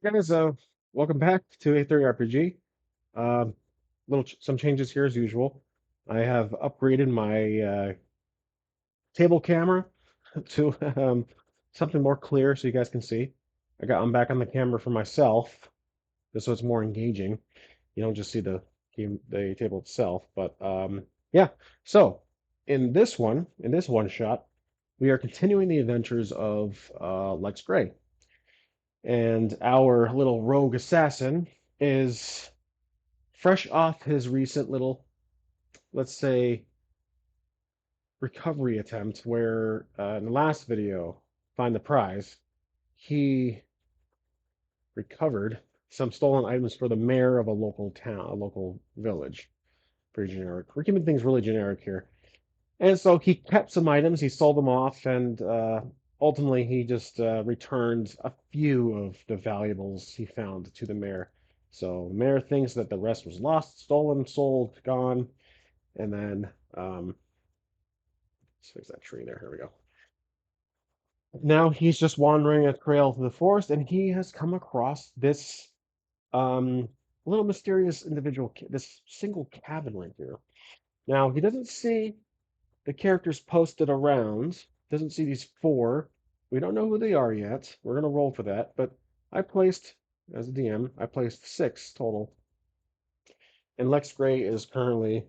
Guys, welcome back to TTRPG. Some changes here as usual. I have upgraded my table camera to something more clear so you guys can see. I'm back on the camera for myself, just so it's more engaging. You don't just see the table itself, but yeah. So in this one shot, we are continuing the adventures of Lex Gray. And our little rogue assassin is fresh off his recent little, let's say, recovery attempt where in the last video, Find the Prize, he recovered some stolen items for the mayor of a local town, a local village. Pretty generic. We're keeping things really generic here. And so he kept some items, he sold them off, and ultimately he just returned a few of the valuables he found to the mayor. So the mayor thinks that the rest was lost, stolen, sold, gone, and then let's fix that tree there. Here we go. Now he's just wandering a trail through the forest, and he has come across this um, little mysterious individual, this single cabin right here. Now he doesn't see the characters posted around. Doesn't see these four. We don't know who they are yet. We're gonna roll for that. But I placed, as a DM, I placed six total. And Lex Gray is currently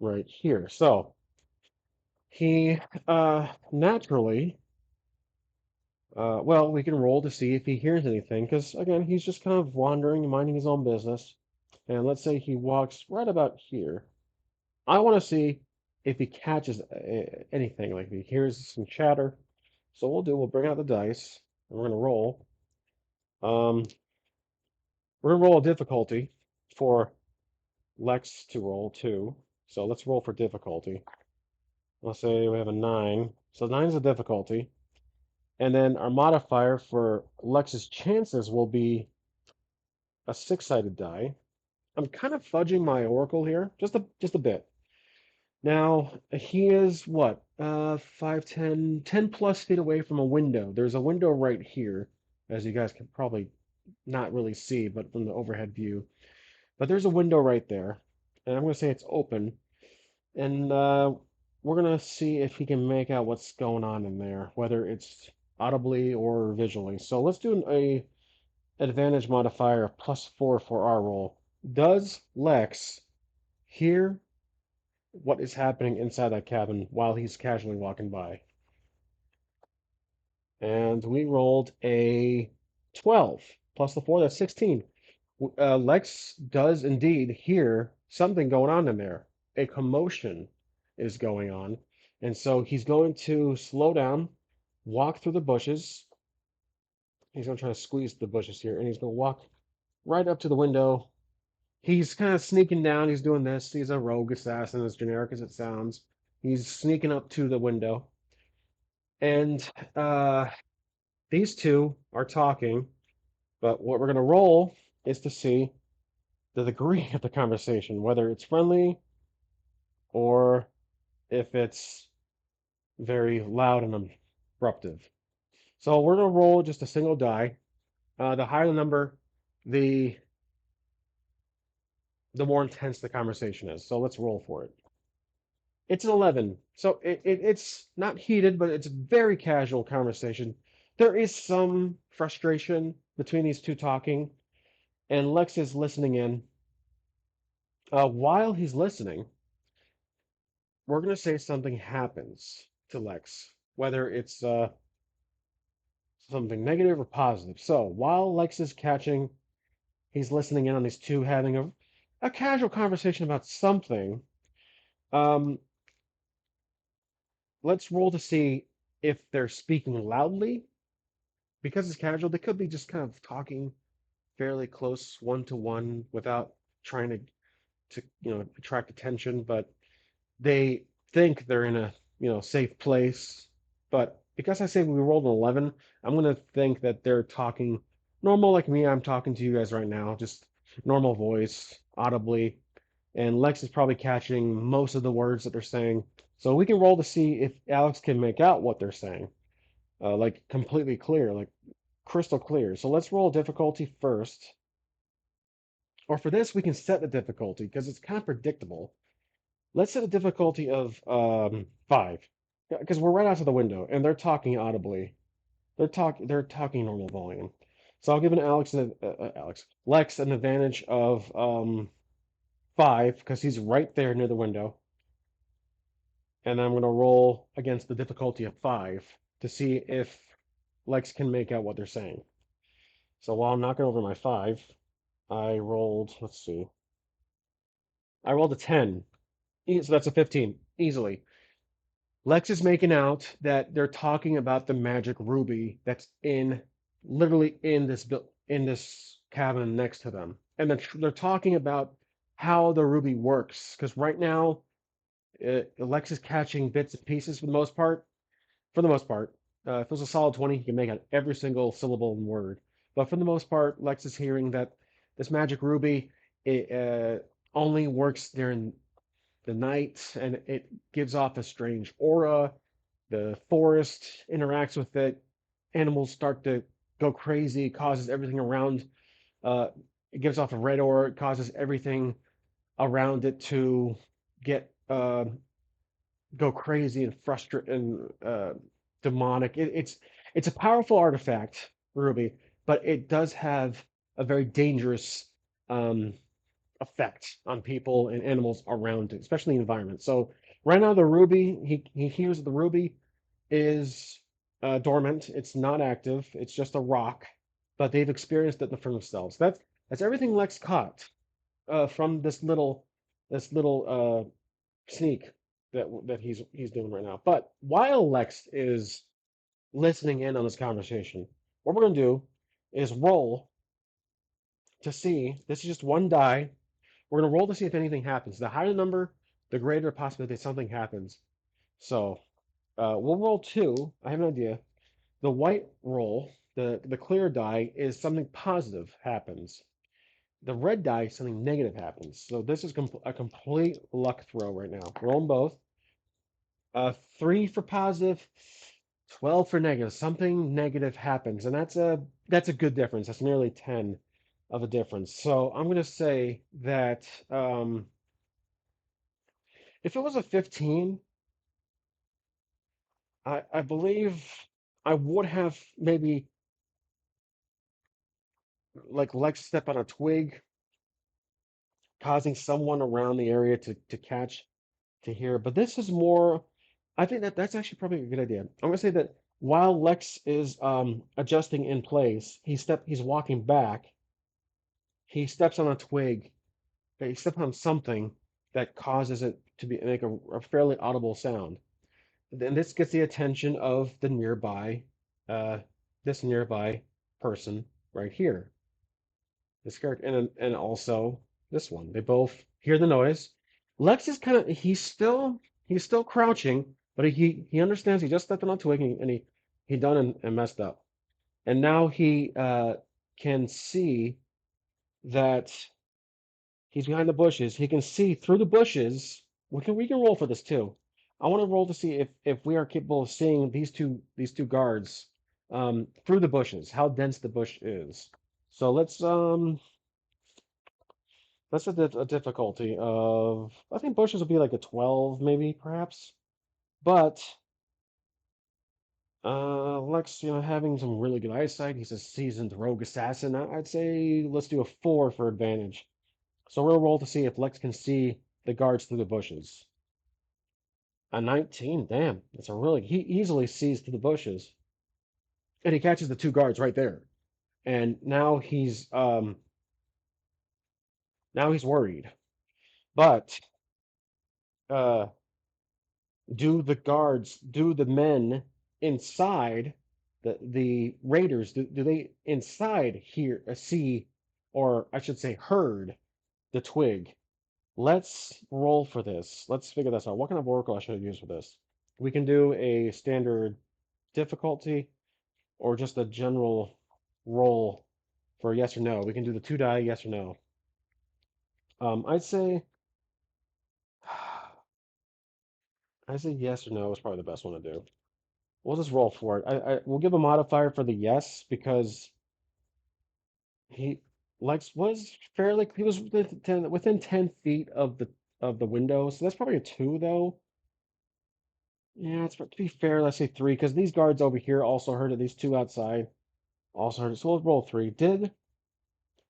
right here. So he naturally, well, we can roll to see if he hears anything, because again, he's just kind of wandering and minding his own business. And let's say he walks right about here. I want to see if he catches anything, like if he hears some chatter. So we'll bring out the dice and we're gonna roll. Um, we're gonna roll a difficulty for Lex to roll too. So let's roll for difficulty. Let's say we have a 9. So 9 is a difficulty. And then our modifier for Lex's chances will be a 6-sided die. I'm kind of fudging my oracle here, just a bit. Now, he is what? 5, 10, 10 plus feet away from a window. There's a window right here, as you guys can probably not really see, but from the overhead view. But there's a window right there, and I'm going to say it's open. And we're going to see if he can make out what's going on in there, whether it's audibly or visually. So let's do a advantage modifier of +4 for our roll. Does Lex hear what is happening inside that cabin while he's casually walking by? And we rolled a 12 plus the 4, that's 16. Lex does indeed hear something going on in there. A commotion is going on. And so he's going to slow down, walk through the bushes. He's going to try to squeeze the bushes here, and he's going to walk right up to the window. He's kind of sneaking down. He's doing this. He's a rogue assassin, as generic as it sounds. He's sneaking up to the window. And these two are talking, but what we're going to roll is to see the degree of the conversation, whether it's friendly or if it's very loud and abruptive. So we're going to roll just a single die. The higher the number, the more intense the conversation is. So let's roll for it. It's an 11. So it's not heated, but it's a very casual conversation. There is some frustration between these two talking, and Lex is listening in. While he's listening, we're going to say something happens to Lex, whether it's something negative or positive. So while Lex is catching, he's listening in on these two having a casual conversation about something. Um, let's roll to see if they're speaking loudly. Because it's casual, they could be just kind of talking fairly close one to one without trying to attract attention, but they think they're in a safe place. But because I say we rolled an 11, I'm gonna think that they're talking normal like me. I'm talking to you guys right now, just normal voice, audibly, and Lex is probably catching most of the words that they're saying. So we can roll to see if Alex can make out what they're saying, like completely clear. Like crystal clear. So let's roll difficulty first. Or for this, we can set the difficulty because it's kind of predictable. Let's set a difficulty of 5, because we're right out of the window and they're talking audibly. They're talking normal volume. So I'll give an Lex an advantage of 5 because he's right there near the window, and I'm gonna roll against the difficulty of 5 to see if Lex can make out what they're saying. So while I'm knocking over my 5, I rolled. Let's see. I rolled a 10. So that's a 15 easily. Lex is making out that they're talking about the magic ruby that's in literally in this cabin next to them, and they're talking about how the ruby works. Because right now, Lex is catching bits and pieces for the most part. For the most part, if it was a solid 20, he can make out every single syllable and word. But for the most part, Lex is hearing that this magic ruby it only works during the night, and it gives off a strange aura. The forest interacts with it. Animals start to go crazy, causes everything around. Uh, it gives off a red aura. It causes everything around it to get go crazy and frustrate and demonic. It's a powerful artifact, Ruby, but it does have a very dangerous um, effect on people and animals around it, especially the environment. So right now, the ruby he hears the ruby is dormant. It's not active. It's just a rock, but they've experienced it for themselves. That's everything Lex caught from this little sneak that he's doing right now. But while Lex is listening in on this conversation, what we're gonna do is roll to see. This is just one die. We're gonna roll to see if anything happens. The higher the number, the greater the possibility that something happens. So we'll roll 2. I have an idea. The white roll, the clear die, is something positive happens. The red die, something negative happens. So this is a complete luck throw right now. Roll them both. 3 for positive, 12 for negative. Something negative happens, and that's a good difference. That's nearly 10 of a difference. So I'm gonna say that if it was a 15, I believe I would have maybe like Lex step on a twig, causing someone around the area to catch to hear. But this is more. I think that's actually probably a good idea. I'm gonna say that while Lex is adjusting in place, he's walking back. He steps on a twig. He steps on something that causes it to make a fairly audible sound. And this gets the attention of uh, this nearby person right here. This character, and also this one. They both hear the noise. Lex is kind of he's still crouching, but he understands he just stepped on a twig and he done and messed up. And now he can see that he's behind the bushes. He can see through the bushes. We can roll for this too. I want to roll to see if we are capable of seeing these two guards through the bushes, how dense the bush is. So let's a difficulty of, I think bushes would be like a 12 maybe perhaps. But Lex, having some really good eyesight, he's a seasoned rogue assassin. I'd say let's do a 4 for advantage. So we'll roll to see if Lex can see the guards through the bushes. A 19, damn. He easily sees through the bushes. And he catches the two guards right there. And now he's worried. But uh do the men inside the raiders, do they inside hear see, or I should say heard the twig? Let's roll for this. Let's figure this out. What kind of oracle I should use for this? We can do a standard difficulty or just a general roll for yes or no. We can do the 2 die, yes or no. I'd say yes or no is probably the best one to do. we'll just roll for it. We'll give a modifier for the yes because he Lex was fairly he was within 10 feet of the window, so that's probably a two though. Yeah, it's to be fair, let's say three because these guards over here also heard it. These two outside also heard it. So we'll roll three.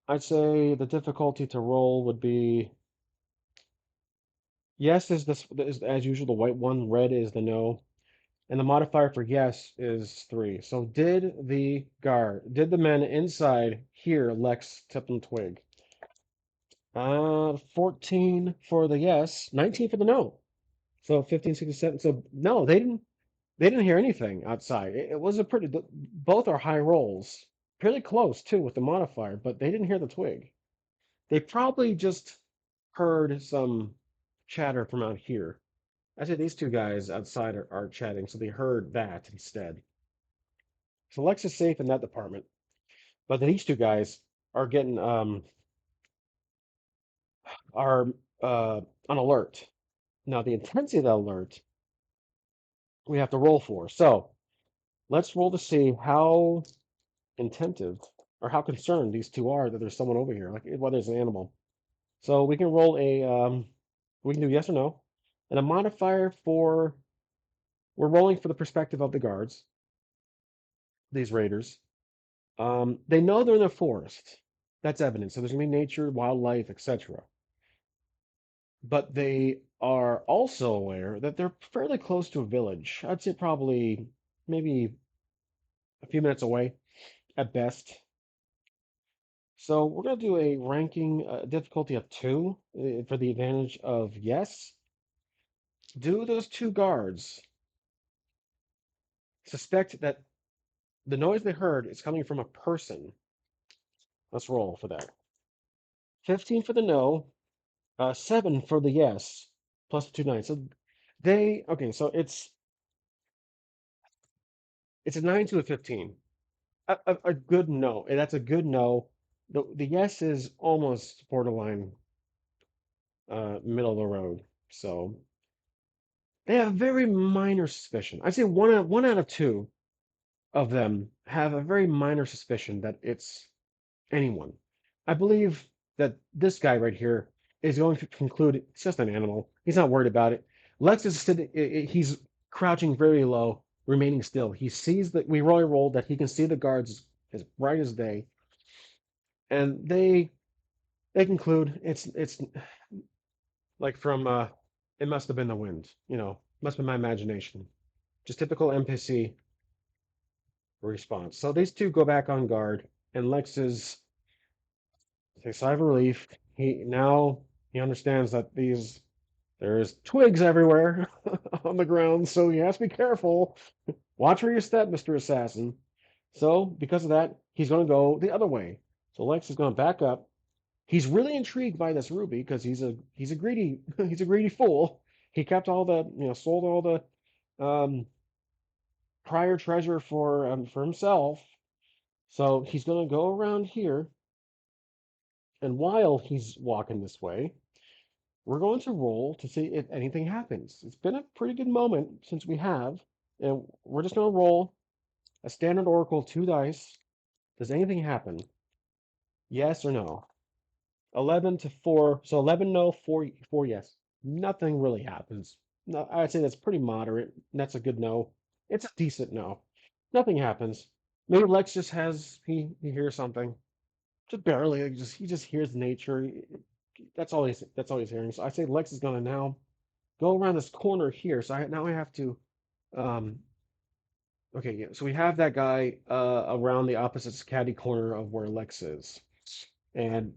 I'd say the difficulty to roll would be yes is this is as usual the white one, red is the no. And the modifier for yes is three. So did the men inside hear Lex tip and twig? 14 for the yes, 19 for the no. So 15, 67. So no, they didn't hear anything outside. It was a both are high rolls. Pretty close too with the modifier, but they didn't hear the twig. They probably just heard some chatter from out here. I say these two guys outside are chatting, so they heard that instead. So Lex is safe in that department. But these two guys are getting are on alert. Now the intensity of the alert we have to roll for. So let's roll to see how attentive or how concerned these two are that there's someone over here, like whether it's an animal. So we can roll we can do yes or no, and a modifier for we're rolling for the perspective of the guards, these raiders. They know they're in the forest. That's evidence. So there's gonna be nature, wildlife, etc. But they are also aware that they're fairly close to a village. I'd say probably maybe a few minutes away at best. So we're going to do a ranking difficulty of two for the advantage of yes. Do those two guards suspect that the noise they heard is coming from a person? Let's roll for that. 15 for the no, 7 for the yes, plus 2 9. So okay, so it's a 9 to a 15. A good no. And that's a good no. The yes is almost borderline middle of the road. So they have a very minor suspicion. I'd say one out of two of them have a very minor suspicion that it's anyone. I believe that this guy right here is going to conclude it's just an animal. He's not worried about it. Lex is sitting, he's crouching very low, remaining still. He sees that we roll that he can see the guards as bright as day, and they conclude it's like from it must have been the wind, must have been my imagination. Just typical NPC response. So these two go back on guard, and Lex is a sigh of relief. He understands that there's twigs everywhere on the ground, so he has to be careful. Watch where you step, Mr. Assassin. So because of that, he's going to go the other way. So Lex is going to back up. He's really intrigued by this ruby because he's a greedy he's a greedy fool. He kept all the sold all the prior treasure for himself. So he's going to go around here, and while he's walking this way, we're going to roll to see if anything happens. It's been a pretty good moment since we have, and we're just going to roll a standard oracle 2 dice. Does anything happen? Yes or no? 11 to 4. So 11 no, 4 yes. Nothing really happens. No, I'd say that's pretty moderate. That's a good no. It's a decent no. Nothing happens. Maybe Lex just has he hears something. Just barely. He just hears nature. That's all he's hearing. So I say Lex is gonna now go around this corner here. So now I have to um okay, yeah. So we have that guy around the opposite caddy corner of where Lex is. And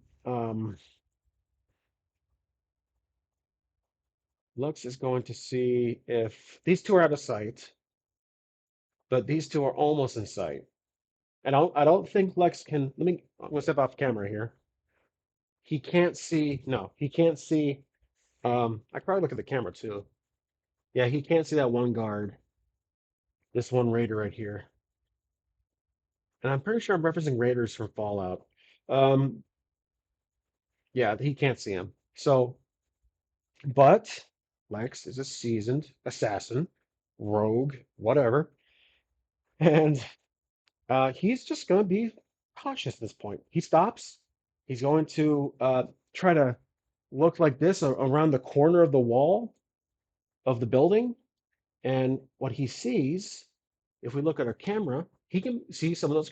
Lex is going to see if these two are out of sight, but these two are almost in sight. And I don't think Lex can I'm gonna step off camera here. He can't see no, he can't see I could probably look at the camera too. Yeah, he can't see that one guard, this one raider right here. And I'm pretty sure I'm referencing raiders from Fallout. Um yeah, he can't see him. So but Lex is a seasoned assassin, rogue, whatever. And he's just going to be cautious at this point. He stops. He's going to try to look like this around the corner of the wall of the building. And what he sees, if we look at our camera, he can see some of those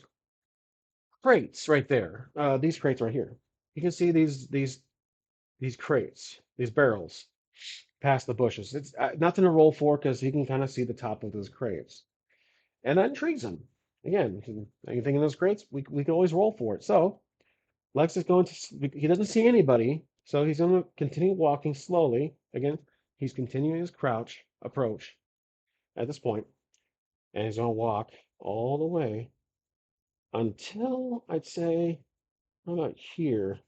crates right there. These crates right here. You can see these crates, these barrels past the bushes. It's nothing to roll for because he can kind of see the top of those crates, and that intrigues him. Again, anything in those crates, we can always roll for it. So Lex is going to. He doesn't see anybody, so he's going to continue walking slowly. Again, he's continuing his crouch approach at this point, and he's going to walk all the way until I'd say how about here.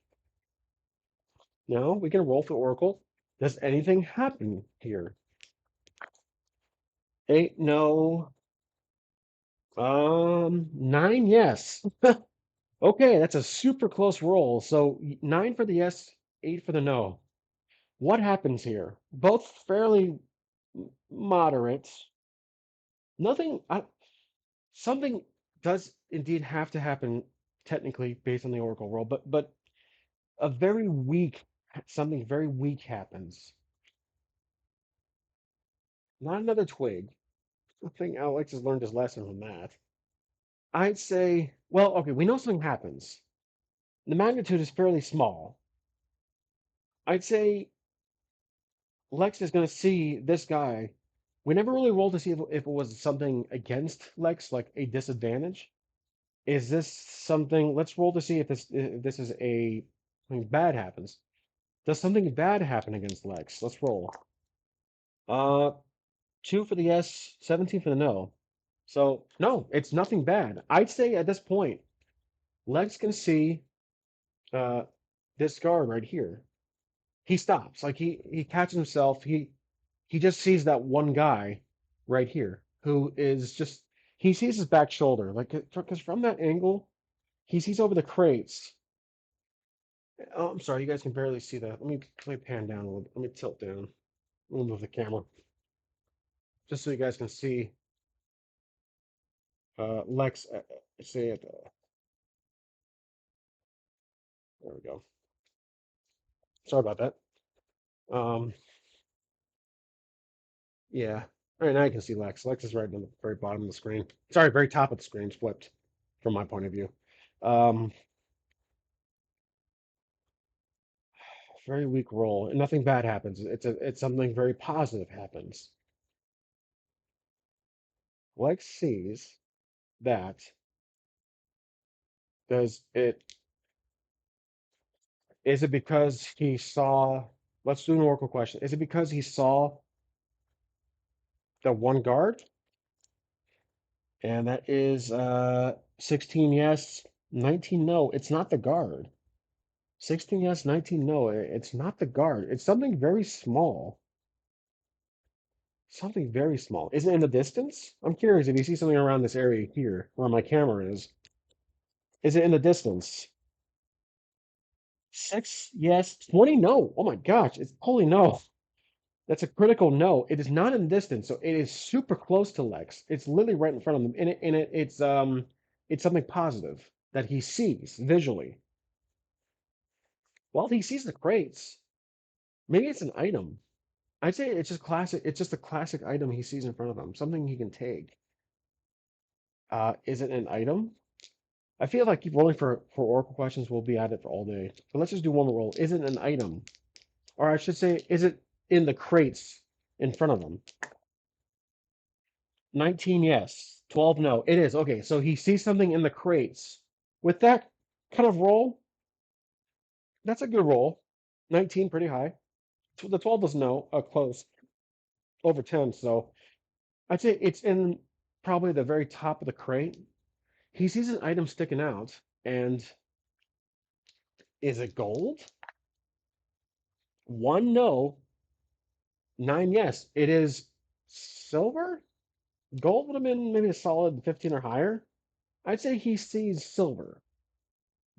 Now we can roll for Oracle. Does anything happen here? Eight, no. Nine, yes. Okay, that's a super close roll. So nine for the yes, eight for the no. What happens here? Both fairly moderate. Nothing. Something does indeed have to happen technically based on the Oracle roll, but a very weak something very weak happens. Not another twig. I think Alex has learned his lesson from that. I'd say, well, okay, we know something happens. The magnitude is fairly small. I'd say Lex is going to see this guy. We never really rolled to see if it was something against Lex, like a disadvantage. Is this something? Let's roll to see if this is a something bad happens. Does something bad happen against Lex? Let's roll. Uh, two for the yes, 17 for the no. So no, it's nothing bad. I'd say at this point, Lex can see uh this guard right here. He stops. Like he catches himself. He just sees that one guy right here who is just he sees his back shoulder. Like because from that angle, he sees over the crates. Oh, I'm sorry, you guys can barely see that. Let me pan down a little bit. Let me tilt down. We'll move the camera just so you guys can see Lex. See it. There we go. Sorry about that. Um, yeah. All right, now you can see Lex. Lex is right on the very bottom of the screen. Sorry, very top of the screen, flipped from my point of view. Um, very weak roll, and nothing bad happens. It's something very positive happens. Lex sees that. Does it is it because he saw let's do an oracle question. Is it because he saw the one guard? And that is 16 yes, 19 no. It's not the guard. 16 yes, 19 no. It's not the guard. It's something very small. Something very small. Is it in the distance? I'm curious if you see something around this area here where my camera is. Is it in the distance? Six, yes. 20, no. Oh my gosh. It's holy no. That's a critical no. It is not in the distance, so it is super close to Lex. It's literally right in front of him. It's something positive that he sees visually. Well, he sees the crates. Maybe it's an item. I'd say it's just classic. It's just a classic item he sees in front of him. Something he can take. Is it an item? I feel like keep rolling for Oracle questions. We'll be at it for all day. So let's just do one more roll. Is it an item? Or I should say, is it in the crates in front of him? 19, yes. 12, no. It is. Okay, so he sees something in the crates. With that kind of roll, that's a good roll. 19, pretty high. The 12 is no, close. Over 10, so I'd say it's in probably the very top of the crate. He sees an item sticking out, and is it gold? One, no. Nine, yes. It is silver? Gold would have been maybe a solid 15 or higher. I'd say he sees silver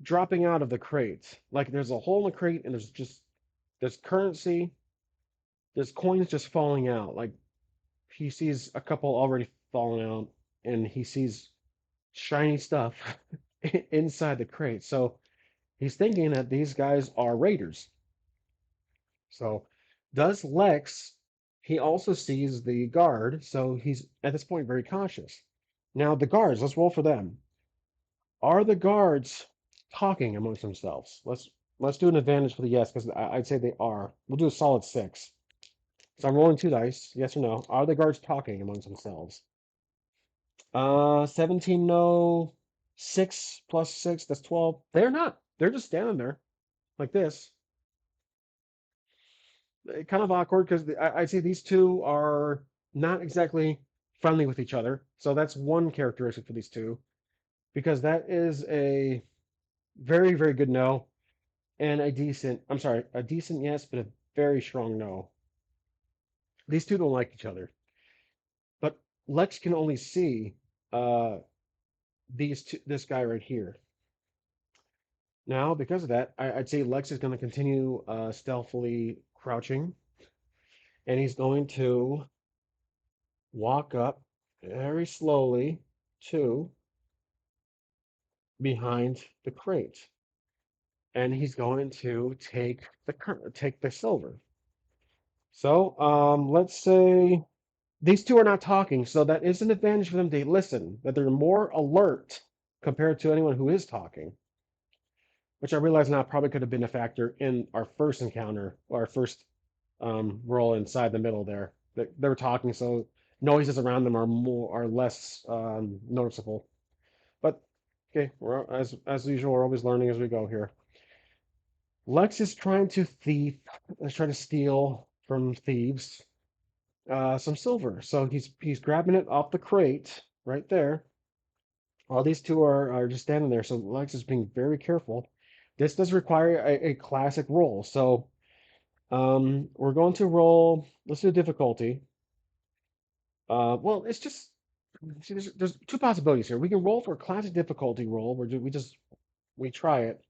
dropping out of the crate. Like there's a hole in the crate and there's currency, there's coins just falling out. Like he sees a couple already falling out. and he sees shiny stuff inside the crate. So he's thinking that these guys are raiders. So does Lex, he also sees the guard, so he's at this point very cautious. Now the guards, let's roll for them. Are the guards talking amongst themselves? Let's do an advantage for the yes, because I'd say they are. We'll do a solid 6. So I'm rolling 2 dice, yes or no. Are the guards talking amongst themselves? 17 no, 6 plus 6, that's 12. They're not. They're just standing there like this. Kind of awkward because I'd say these two are not exactly friendly with each other. So that's one characteristic for these two, because that is a very, very good no and I'm sorry, a decent yes, but a very strong no. These two don't like each other. But Lex can only see uh, this guy right here. Now, because of that, I'd say Lex is going to continue stealthily crouching, and he's going to walk up very slowly to behind the crate, and he's going to take the silver. So, let's say these two are not talking, so that is an advantage for them to listen, that they're more alert compared to anyone who is talking, which I realize now probably could have been a factor in our first encounter, or our first roll inside the middle there. They were talking, so noises around them are less noticeable. But okay, we're as usual, we're always learning as we go here. Lex is trying to try to steal from thieves some silver. So he's grabbing it off the crate right there. All these two are just standing there. So Lex is being very careful. This does require a classic roll. So we're going to roll. Let's do difficulty. Well, it's just see, there's two possibilities here. We can roll for a classic difficulty roll, where we try it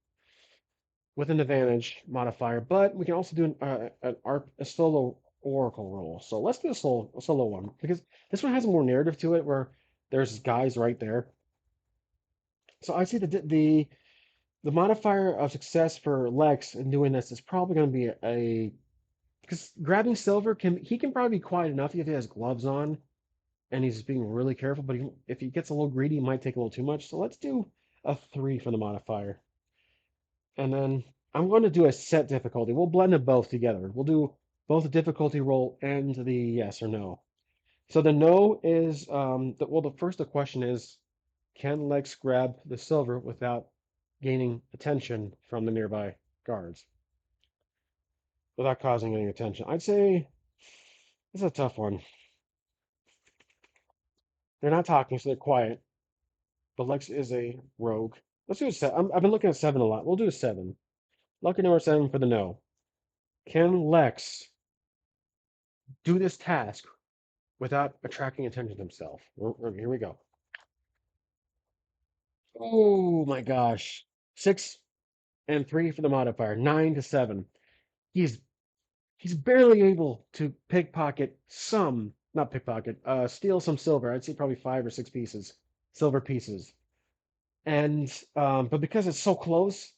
with an advantage modifier, but we can also do a solo oracle roll. So let's do a solo one, because this one has more narrative to it, where there's guys right there. So I see the modifier of success for Lex in doing this is probably going to be a because grabbing silver he can probably be quiet enough if he has gloves on and he's being really careful, but if he gets a little greedy, he might take a little too much. So let's do a 3 for the modifier. And then I'm going to do a set difficulty. We'll blend them both together. We'll do both the difficulty roll and the yes or no. So the no is, the first the question is, can Lex grab the silver without gaining attention from the nearby guards? Without causing any attention? I'd say it's a tough one. They're not talking, so they're quiet. But Lex is a rogue. Let's do a 7. I've been looking at 7 a lot. We'll do a 7. Lucky number 7 for the no. Can Lex do this task without attracting attention to himself? Here we go. Oh my gosh. 6 and 3 for the modifier. 9 to 7. He's he's barely able to steal some silver. I'd say probably 5 or 6 silver pieces. And but because it's so close,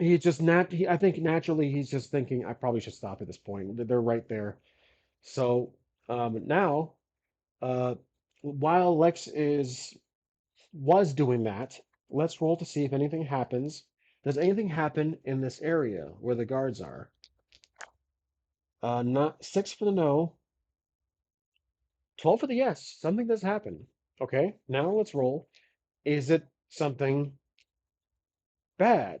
I think naturally he's just thinking I probably should stop at this point. They're right there. So now, uh, while Lex was doing that, let's roll to see if anything happens. Does anything happen in this area where the guards are? Not 6 for the no, 12 for the yes. Something does happen. Okay, now let's roll. Is it something bad?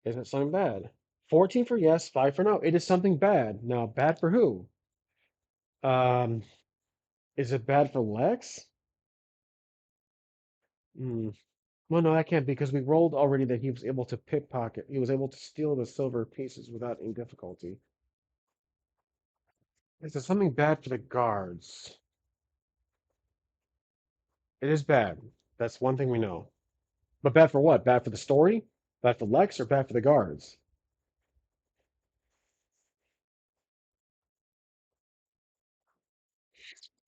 Is it something bad? 14 for yes, 5 for no. It is something bad. Now, bad for who? Um, is it bad for Lex? Hmm. Well, no, that can't be because we rolled already that he was able to pickpocket. He was able to steal the silver pieces without any difficulty. Is there something bad for the guards? It is bad. That's one thing we know. But bad for what? Bad for the story? Bad for Lex or bad for the guards?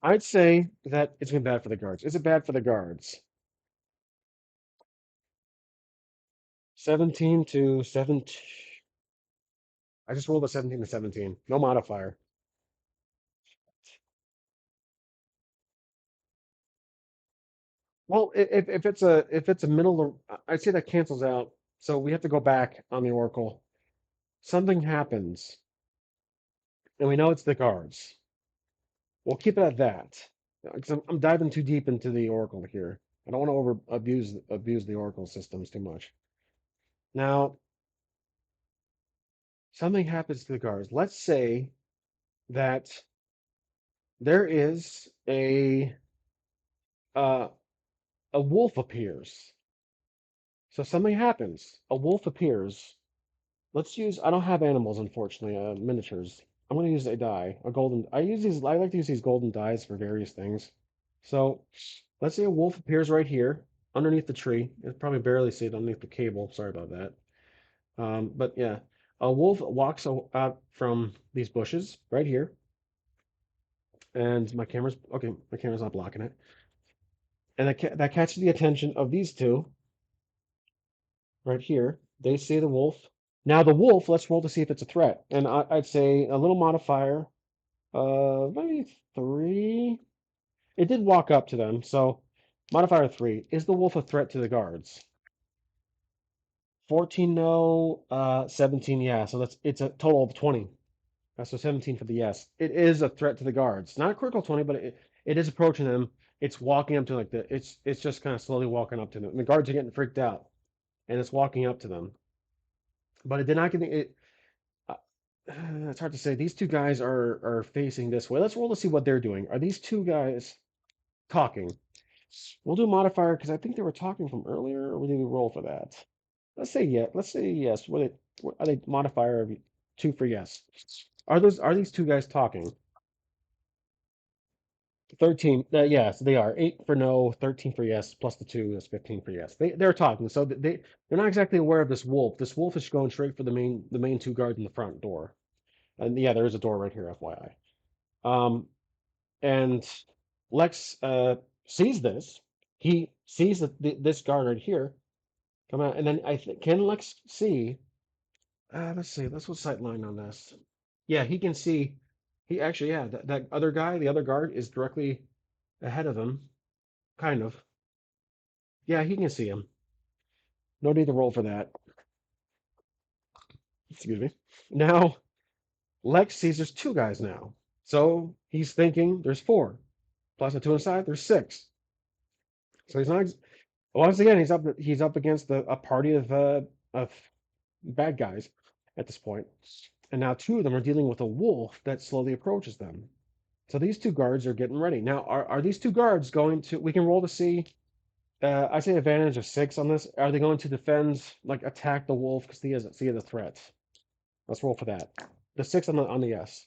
I'd say that it's been bad for the guards. Is it bad for the guards? 17 to 17. I just rolled a 17 to 17. No modifier. Well, if it's a middle, I'd say that cancels out. So we have to go back on the Oracle. Something happens, and we know it's the guards. We'll keep it at that. Because I'm diving too deep into the Oracle here. I don't want to over abuse the Oracle systems too much. Now, something happens to the guards. Let's say that there is uh, a wolf appears. So something happens. A wolf appears. Let's use. I don't have animals, unfortunately. Miniatures. I'm going to use a die, a golden. I use these. I like to use these golden dies for various things. So let's say a wolf appears right here underneath the tree. You can probably barely see it underneath the cable. Sorry about that. But yeah, a wolf walks out from these bushes right here, and my camera's okay. My camera's not blocking it, and that catches the attention of these two right here. They see the wolf. Now the wolf. Let's roll to see if it's a threat, and I'd say a little modifier. Maybe 3. It did walk up to them, so modifier 3. Is the wolf a threat to the guards? 14 no, 17 yeah. So it's a total of 20. So 17 for the yes. It is a threat to the guards. Not a critical 20, but it is approaching them. It's walking up to like it's just kind of slowly walking up to them. And the guards are getting freaked out, and it's walking up to them. But it did not get it. Uh, it's hard to say. These two guys are facing this way. Let's roll to see what they're doing. Are these two guys talking? We'll do modifier because I think they were talking from earlier, or we need to roll for that. Let's say yeah. Let's say yes. What are they modifier of 2 for yes? Are these two guys talking? 13. Yes, they are. 8 for no, 13 for yes, plus the 2 is 15 for yes. They're talking, so they're not exactly aware of this wolf. This wolf is going straight for the main two guards in the front door. And yeah, there is a door right here, FYI. And Lex sees this. He sees that this guard right here come out, and then can Lex see? Let's see. Let's put sight line on this. Yeah, he can see. He actually, yeah, that other guy, the other guard, is directly ahead of him, kind of. Yeah, he can see him. No need to roll for that. Excuse me. Now, Lex sees there's two guys now. So he's thinking there's four. Plus the two inside, there's six. So he's not. Once again, he's up against a party of bad guys at this point. And now two of them are dealing with a wolf that slowly approaches them. So these two guards are getting ready. Now, are these two guards going to? We can roll to see. I say advantage of 6 on this. Are they going to defend, like attack the wolf because he is a threat? Let's roll for that. The 6 on the yes.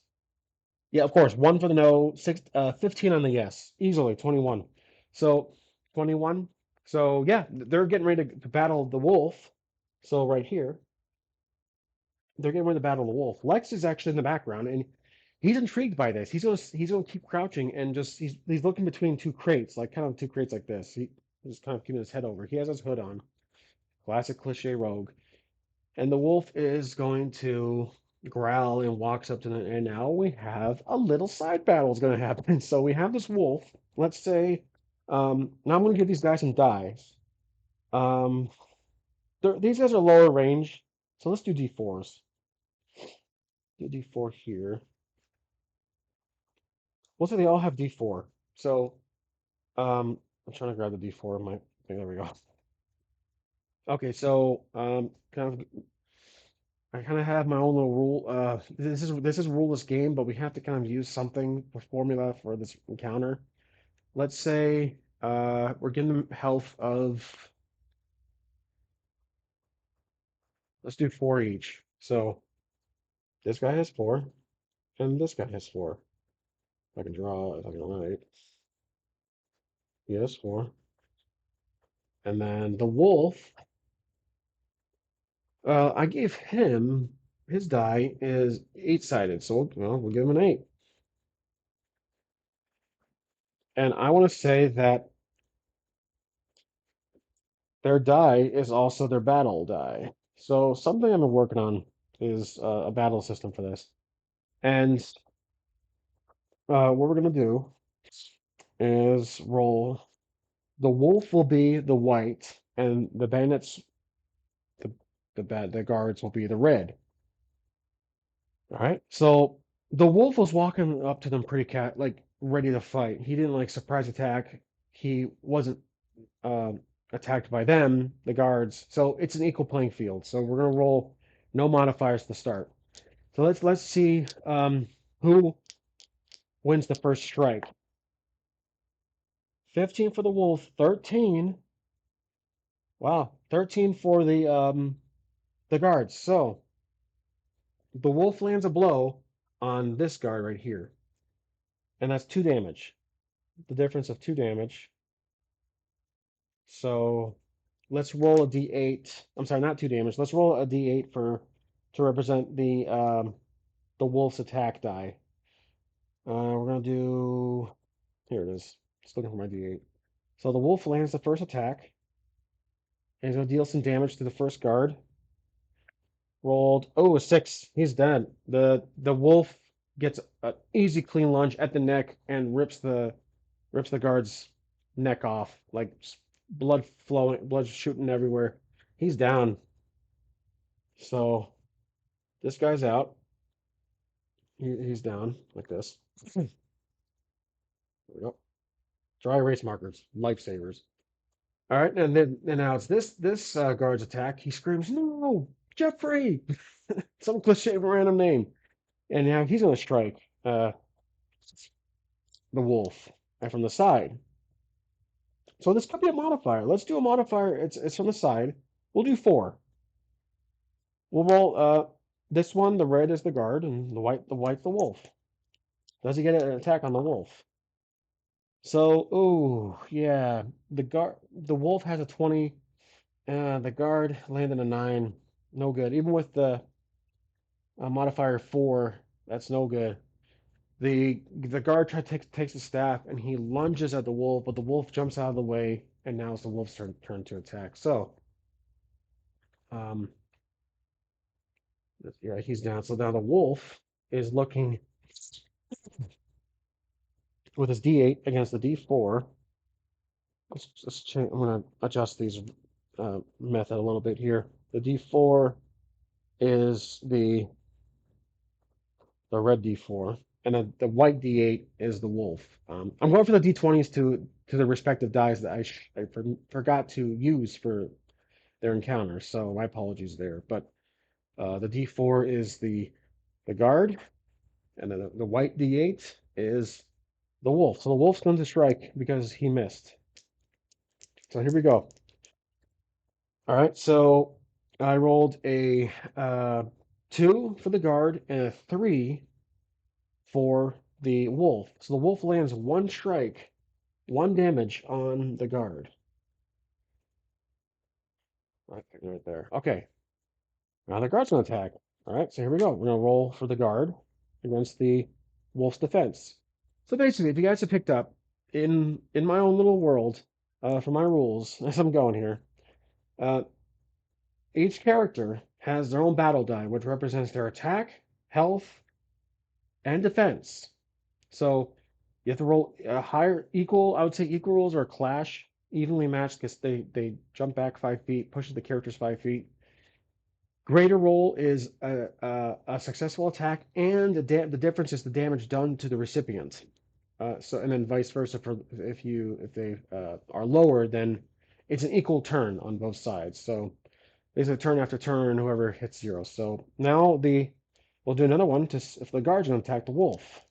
Yeah, of course. 1 for the no. 15 on the yes. Easily 21. So 21. So yeah, they're getting ready to battle the wolf. So right here, they're getting ready to battle the wolf. Lex is actually in the background, and he's intrigued by this. He's gonna keep crouching and just he's looking between two crates, like kind of two crates like this. He's kind of keeping his head over. He has his hood on. Classic cliche rogue. And the wolf is going to growl and walks up to them. And now we have a little side battle is going to happen. So we have this wolf. Let's say, now I'm going to give these guys some dice. Um, these guys are lower range. So let's do D4s. Do D4 here. We'll say they all have D4. So I'm trying to grab the D4 of my thing. There we go. Okay, so I kind of have my own little rule. This is a ruleless game, but we have to kind of use something for formula for this encounter. Let's say we're giving them health of, let's do 4 each. So this guy has 4, and this guy has 4. If I can draw, if I can write, he has 4, and then the wolf. I gave him his die is 8-sided, so we'll give him an 8. And I want to say that their die is also their battle die. So something I've been working on is a battle system for this. And what we're gonna do is roll. The wolf will be the white, and the bandits, the the guards will be the red. All right. So the wolf was walking up to them pretty like ready to fight. He didn't like surprise attack. He wasn't um, attacked by them, the guards. So it's an equal playing field. So we're gonna roll no modifiers to start. So let's see who wins the first strike. 15 for the wolf, 13. Wow, 13 for the guards. So the wolf lands a blow on this guard right here, and that's 2 damage. The difference of 2 damage. So let's roll a d8. I'm sorry, not 2 damage. Let's roll a d8 for to represent the wolf's attack die. We're gonna do here it is. Just looking for my d8. So the wolf lands the first attack, and he's gonna deal some damage to the first guard. Rolled a 6. He's dead. The wolf gets an easy clean lunge at the neck and rips the guard's neck off, like blood flowing, blood shooting everywhere. He's down. So this guy's out. He's down like this. There we go. Dry erase markers, lifesavers. All right, and now it's this guard's attack. He screams, "No, Jeffrey!" Some cliche random name, and now he's gonna strike the wolf and from the side. So this could be a modifier. Let's do a modifier. It's from the side. We'll do 4. We'll roll this one, the red is the guard, and the white the wolf. Does he get an attack on the wolf? So, oh yeah, the wolf has a 20. The guard landed a 9. No good. Even with the modifier 4, that's no good. The guard takes the staff and he lunges at the wolf, but the wolf jumps out of the way, and now it's the wolf's turn to attack. So, um, yeah, he's down. So now the wolf is looking with his D8 against the D4. Let's change. I'm going to adjust these method a little bit here. The D4 is the red D4, and the white D8 is the wolf. I'm going for the D20s to the respective dies that I forgot to use for their encounters. So my apologies there. But the D4 is the guard, and then the white D8 is the wolf. So the wolf's going to strike because he missed. So here we go. All right. So I rolled a 2 for the guard and a 3 for the wolf. So the wolf lands 1 strike, 1 damage on the guard. Right there. Okay. Now the guard's going to attack. All right. So here we go. We're going to roll for the guard against the wolf's defense. So basically, if you guys have picked up in my own little world, for my rules as I'm going here, uh, each character has their own battle die, which represents their attack, health, and defense. So you have to roll a higher equal. I would say equal rolls or clash evenly matched because they jump back 5 feet, pushes the characters 5 feet. Greater roll is a successful attack, and the difference is the damage done to the recipient. So and then vice versa for if they are lower, then it's an equal turn on both sides. So basically turn after turn, whoever hits 0. So now we'll do another one to if the guard's going to attack the wolf.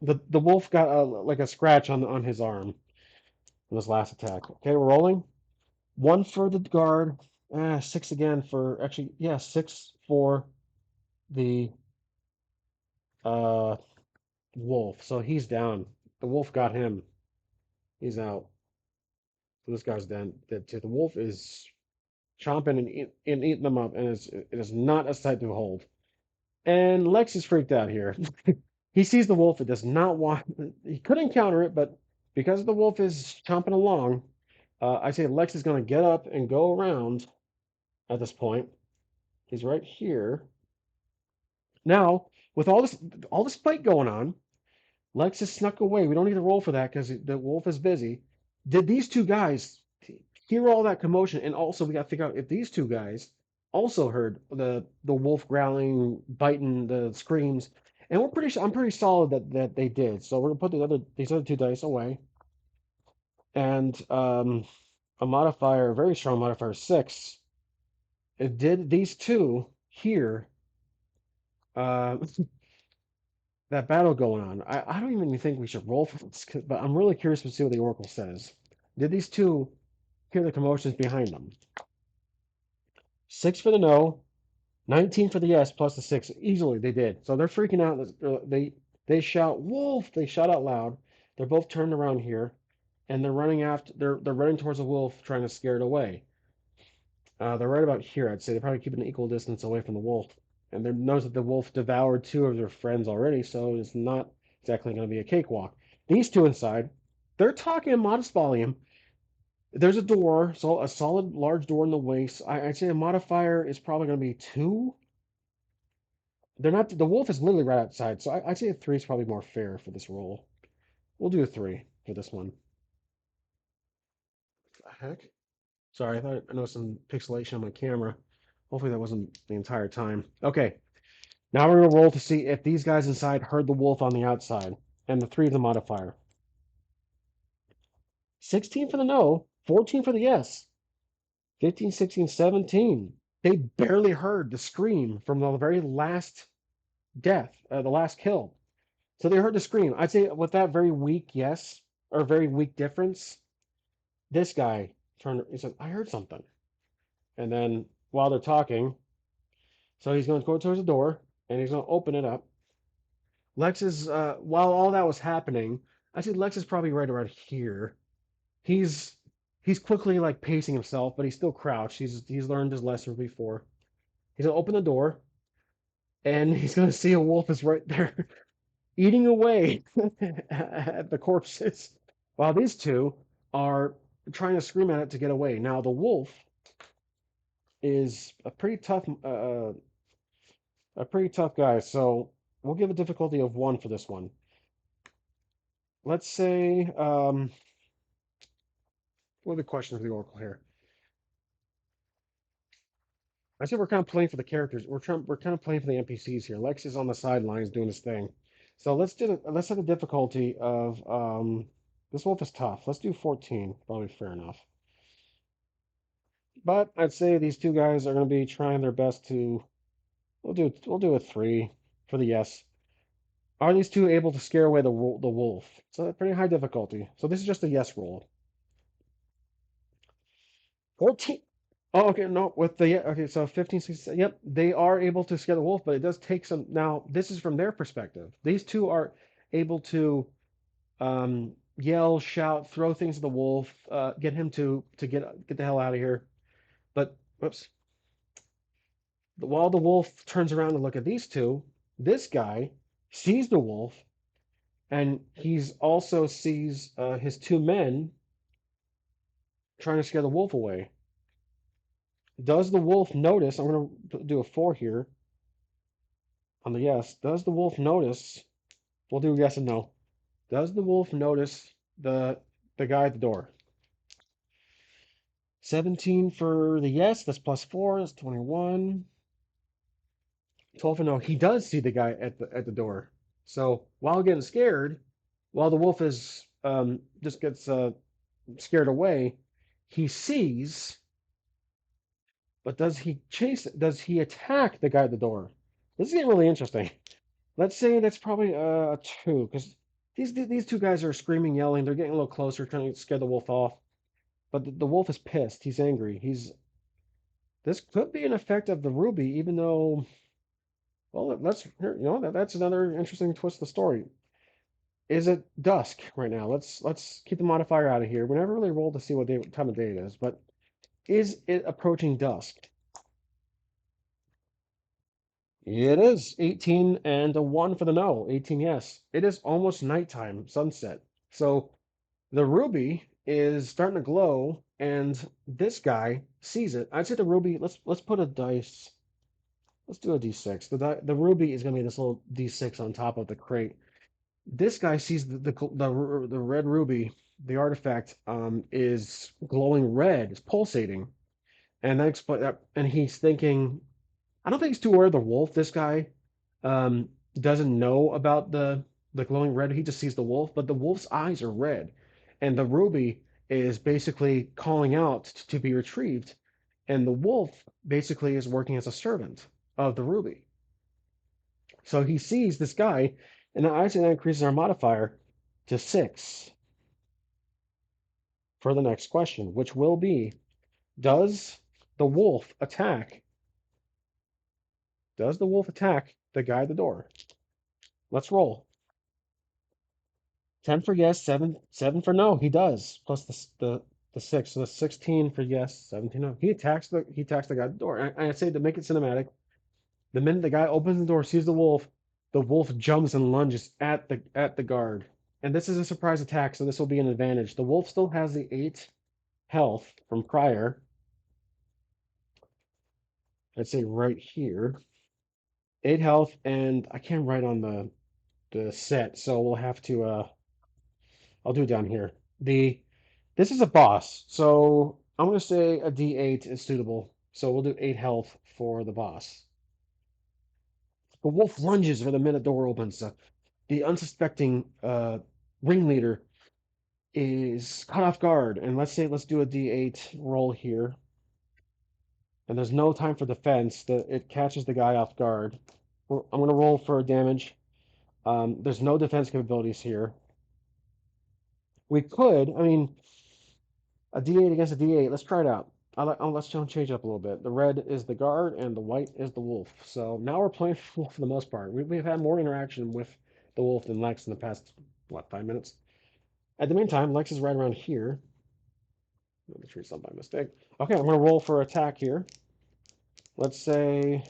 The wolf got like a scratch on his arm in his last attack. Okay, we're rolling. 1 for the guard. 6 again for actually, yeah, 6 for the uh wolf. So he's down. The wolf got him. He's out. So this guy's done. The wolf is chomping and eating them up, and it is not a sight to behold. And Lex is freaked out here. He sees the wolf. It does not want. He could encounter it, but because the wolf is chomping along, I say Lex is going to get up and go around at this point. He's right here. Now, with all this fight going on, Lex has snuck away. We don't need to roll for that because the wolf is busy. Did these two guys hear all that commotion? And also, we got to figure out if these two guys also heard the wolf growling, biting, the screams. And I'm pretty solid that they did. So we're gonna put these other two dice away. And a modifier, a very strong modifier, 6. It did these two hear uh, that battle going on. I don't even think we should roll for this, but I'm really curious to see what the Oracle says. Did these two hear the commotions behind them? 6 for the no, 19 for the yes, plus the 6. Easily they did. So they're freaking out. They shout wolf. They shout out loud. They're both turned around here, and they're running towards the wolf, trying to scare it away. They're right about here. I'd say they're probably keeping an equal distance away from the wolf. And they knows that the wolf devoured 2 of their friends already, so it's not exactly going to be a cakewalk. These two inside, they're talking in modest volume. There's a door, so a solid large door in the waist. I'd say a modifier is probably going to be 2. They're not. The wolf is literally right outside, so I'd say a 3 is probably more fair for this roll. We'll do a 3 for this one. What the heck? Sorry, I noticed some pixelation on my camera. Hopefully that wasn't the entire time. Okay, now we're gonna roll to see if these guys inside heard the wolf on the outside, and the 3 of the modifier. 16 for the no, 14 for the yes, 15, 16, 17. They barely heard the scream from the very last death, the last kill. So they heard the scream. I'd say with that very weak yes, or very weak difference, this guy turned. He said, "I heard something," and then while they're talking, so he's going to go towards the door and he's going to open it up. Lex is while all that was happening, I see Lex is probably right around here. He's he's quickly like pacing himself, but he's still crouched. He's learned his lesson before. He's gonna open the door and he's gonna see a wolf is right there eating away at the corpses, while these two are trying to scream at it to get away. Now the wolf is a pretty tough guy, so we'll give a difficulty of 1 for this one. Let's say, what are the questions for the Oracle here? I say we're kind of playing for the characters. We're kind of playing for the NPCs here. Lex is on the sidelines doing his thing. So let's set the difficulty of this wolf is tough. Let's do 14. Probably fair enough. But I'd say these two guys are going to be trying their best to. We'll do a 3 for the yes. Are these two able to scare away the wolf? So pretty high difficulty. So this is just a yes roll. 14. Oh, okay, no, with the yeah, okay, so 15, 16, yep, they are able to scare the wolf, but it does take some. Now, this is from their perspective. These two are able to yell, shout, throw things at the wolf, get him to get the hell out of here. But whoops, while the wolf turns around to look at these two, this guy sees the wolf, and he's also sees his 2 men trying to scare the wolf away. Does the wolf notice? I'm going to do a 4 here on the yes. Does the wolf notice? We'll do yes and no. Does the wolf notice the guy at the door? 17 for the yes. That's plus 4. That's 21. 12 and no. He does see the guy at the door. So while getting scared, while the wolf is just gets scared away, he sees. But does he chase? Does he attack the guy at the door? This is getting really interesting. Let's say that's probably a 2, because these two guys are screaming, yelling. They're getting a little closer, trying to scare the wolf off. But the wolf is pissed. He's angry. This could be an effect of the ruby, even though, well, that's another interesting twist of the story. Is it dusk right now? Let's keep the modifier out of here. We never really rolled to see what time of day it is, but is it approaching dusk? It is 18 and a 1 for the no. 18, yes. It is almost nighttime, sunset. So the ruby is starting to glow, and this guy sees it. I'd say the ruby, let's put a dice. Let's do a d6. The ruby is going to be this little d6 on top of the crate. This guy sees the red ruby, the artifact, is glowing red, it's pulsating, and that explain that. And he's thinking, I don't think he's too aware of the wolf. This guy um, doesn't know about the glowing red. He just sees the wolf, but the wolf's eyes are red, and the ruby is basically calling out to be retrieved, and the wolf basically is working as a servant of the ruby. So he sees this guy, and I say that increases our modifier to 6 for the next question, which will be, does the wolf attack? Does the wolf attack the guy at the door? Let's roll. 10 for yes, 7 for no. He does. Plus the 6. So that's 16 for yes, 17 no. He attacks the guy at the door. And I say to make it cinematic, the minute the guy opens the door, sees the wolf jumps and lunges at the guard. And this is a surprise attack, so this will be an advantage. The wolf still has the 8 health from prior. I'd say right here. 8 health, and I can't write on the set, so we'll have to I'll do it down here. The This is a boss, so I'm gonna say a D8 is suitable. So we'll do 8 health for the boss. The wolf lunges when the minute door opens. The unsuspecting ringleader is caught off guard, and let's do a D8 roll here. And there's no time for defense. It catches the guy off guard. I'm gonna roll for damage. There's no defense capabilities here. We could, I mean, a D8 against a D8. Let's try it out. Let's change it up a little bit. The red is the guard, and the white is the wolf. So now we're playing wolf for the most part. We've had more interaction with the wolf than Lex in the past, what, 5 minutes? At the meantime, Lex is right around here. Let me treat something by mistake. Okay, I'm going to roll for attack here. Let's say,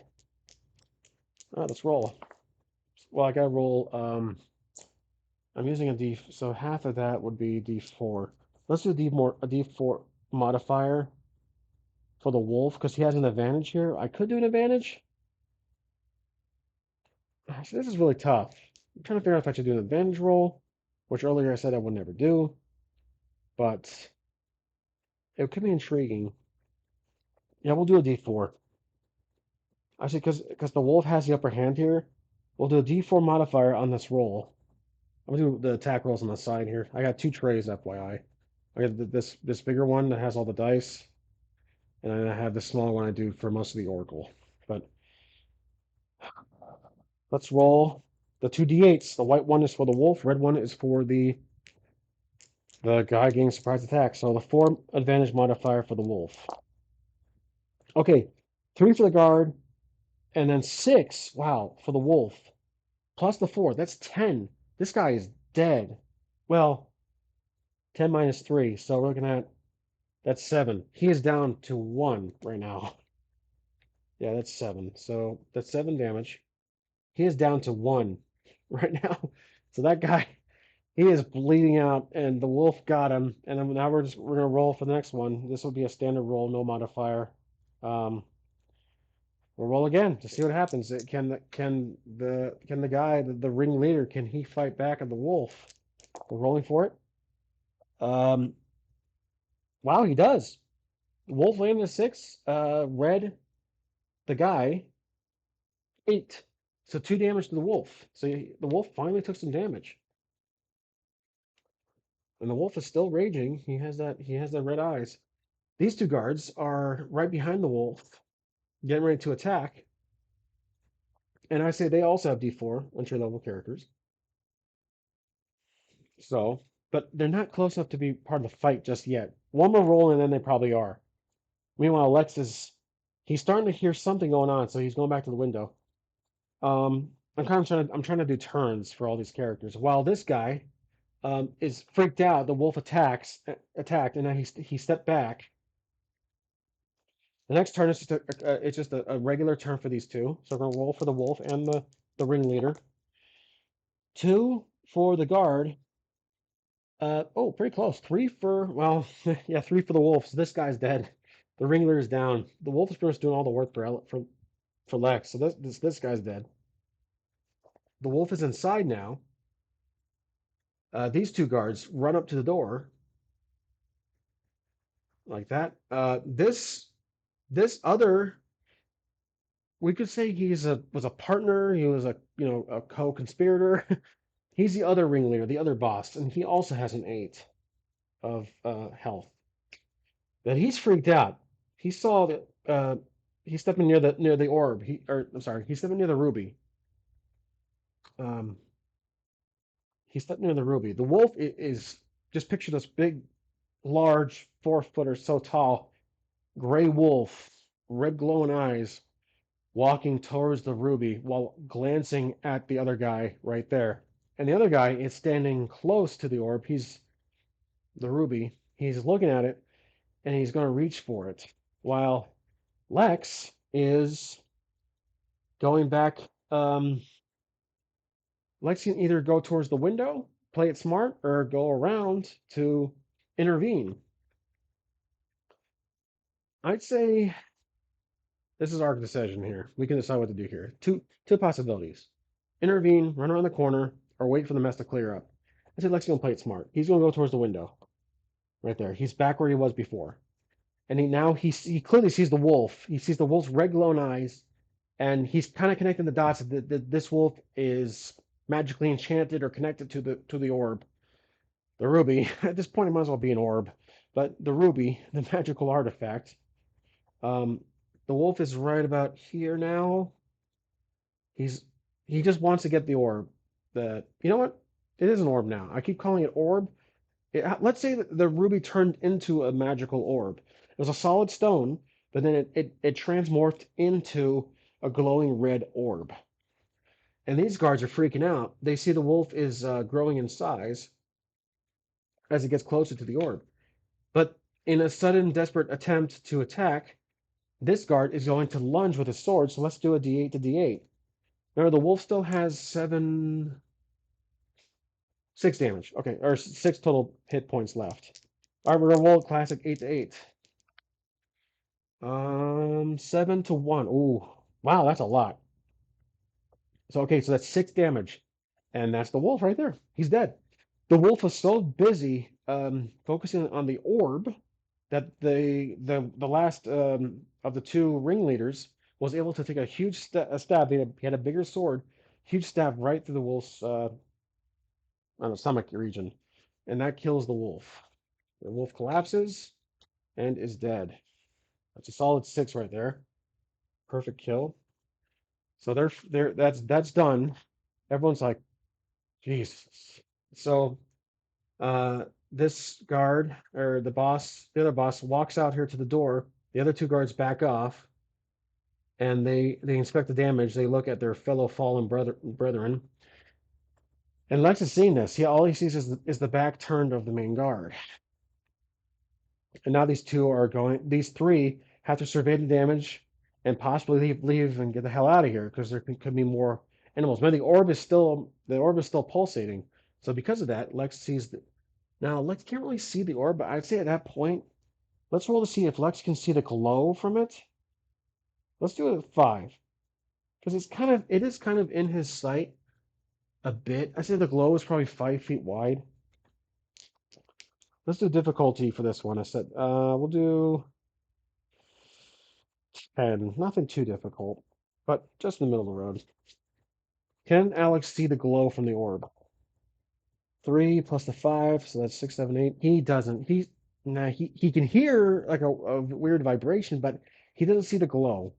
let's roll. Well, I got to roll. I'm using a D, so half of that would be D4. Let's do a D4 modifier for the wolf because he has an advantage here. I could do an advantage. So this is really tough. I'm trying to figure out if I should do an advantage roll, which earlier I said I would never do, but it could be intriguing. Yeah, we'll do a D4. Actually, because the wolf has the upper hand here, we'll do a D4 modifier on this roll. I'm gonna do the attack rolls on the side here. I got 2 trays, FYI. I got this bigger one that has all the dice, and then I have the smaller one I do for most of the oracle. But let's roll the 2 D8s. The white one is for the wolf, red one is for the guy getting surprise attack. So the 4 advantage modifier for the wolf. Okay, 3 for the guard, and then 6, wow, for the wolf. Plus the 4, that's 10. This guy is dead. Well, 10 minus 3, so we're looking at, that's 7. He is down to 1 right now. Yeah, that's 7. So that's 7 damage. He is down to 1 right now. So that guy, he is bleeding out, and the wolf got him. And then now we're gonna roll for the next one. This will be a standard roll, no modifier. Um, we'll roll again to see what happens. Can the guy, the ringleader, can he fight back at the wolf? We're rolling for it. Um, wow, he does. Wolf landed a 6. Red, the guy, 8. So 2 damage to the wolf. So the wolf finally took some damage. And the wolf is still raging. He has that red eyes. These 2 guards are right behind the wolf, getting ready to attack. And I say they also have D4 entry level characters. So, but they're not close enough to be part of the fight just yet. One more roll and then they probably are. Meanwhile, he's starting to hear something going on, so he's going back to the window. I'm trying to do turns for all these characters. While this guy is freaked out, the wolf attacked, and then he stepped back. The next turn is just it's just a regular turn for these two. So we're gonna roll for the wolf and the ringleader. Two for the guard. Oh, pretty close. Three for, well, yeah, three for the wolf. So this guy's dead. The ringleader is down. The wolf is pretty much doing all the work for Lex. So this guy's dead. The wolf is inside now. These two guards run up to the door like that. This other, we could say he's a was a partner. He was a co-conspirator. He's the other ringleader, the other boss, and he also has an 8 of health. But he's freaked out. He saw that he's stepping near the orb. I'm sorry, he's stepping near the ruby. Um, he stepped near the ruby. The wolf is just picture this big, large, 4-footer, so tall, gray wolf, red glowing eyes, walking towards the ruby while glancing at the other guy right there. And the other guy is standing close to the orb. He's the ruby. He's looking at it and he's going to reach for it. While Lex is going back. Lex can either go towards the window, play it smart, or go around to intervene. I'd say this is our decision here. We can decide what to do here. Two possibilities: intervene, run around the corner, or wait for the mess to clear up. I said Lex is gonna play it smart. He's gonna go towards the window, right there. He's back where he was before, and he clearly sees the wolf. He sees the wolf's red glowing eyes, and he's kind of connecting the dots that this wolf is magically enchanted or connected to the orb, the ruby. At this point, it might as well be an orb, but the ruby, the magical artifact. Um, the wolf is right about here now. He's he just wants to get the orb. You know what? It is an orb now. I keep calling it orb. Let's say that the ruby turned into a magical orb. It was a solid stone, but then it transmorphed into a glowing red orb. And these guards are freaking out. They see the wolf is growing in size as it gets closer to the orb. But in a sudden, desperate attempt to attack, this guard is going to lunge with his sword. So let's do a d8 to d8. Remember, the wolf still has 6 damage. Okay, or 6 total hit points left. All right, we're gonna roll a classic 8 to 8. 7 to 1. Ooh, wow, that's a lot. So okay, so that's 6 damage, and that's the wolf right there. He's dead. The wolf was so busy focusing on the orb that the last of the two ringleaders was able to take a huge stab. He had a bigger sword, huge stab right through the wolf's I don't know, stomach region, and that kills the wolf. The wolf collapses and is dead. That's a solid 6 right there. Perfect kill. So that's done. Everyone's like, Jesus. So this guard or the other boss walks out here to the door. The other two guards back off, and they inspect the damage. They look at their fellow fallen brethren. And Lex has seen this. All he sees is the back turned of the main guard. And now these three have to survey the damage and possibly leave and get the hell out of here because there could be more animals. Man, the orb is still pulsating. So because of that, Lex sees now Lex can't really see the orb, but I'd say at that point, let's roll to see if Lex can see the glow from it. Let's do it at 5. Because it is kind of in his sight a bit. I say the glow is probably 5 feet wide. Let's do difficulty for this one. I said we'll do 10. Nothing too difficult, but just in the middle of the road. Can Alex see the glow from the orb? 3 plus the 5, so that's 6, 7, 8. He doesn't. He can hear like a weird vibration, but he doesn't see the glow.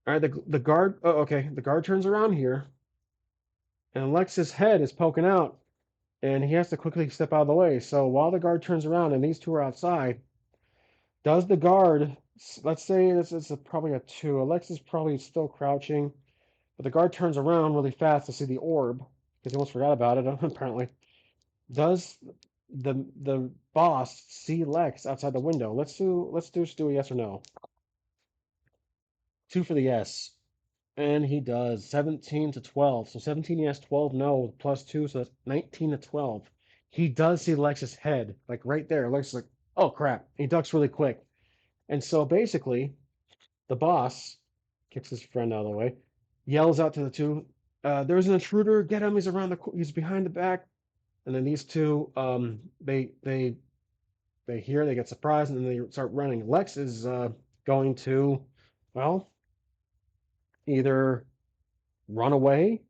All right, the guard. Oh, okay. The guard turns around here, and Alex's head is poking out, and he has to quickly step out of the way. So while the guard turns around and these two are outside, does the guard? Let's say this is probably a 2. Alex is probably still crouching, but the guard turns around really fast to see the orb because he almost forgot about it. Apparently, does the boss see Lex outside the window? Let's do a yes or no. 2 for the yes. And he does 17 to 12. So 17 yes, 12 no, plus 2, so that's 19 to 12. He does see Lex's head, like right there. Lex is like, oh crap. He ducks really quick. And so basically, the boss kicks his friend out of the way, yells out to the two, there's an intruder, get him, he's behind the back. And then these two, they hear, they get surprised, and then they start running. Lex is going to, well, either run away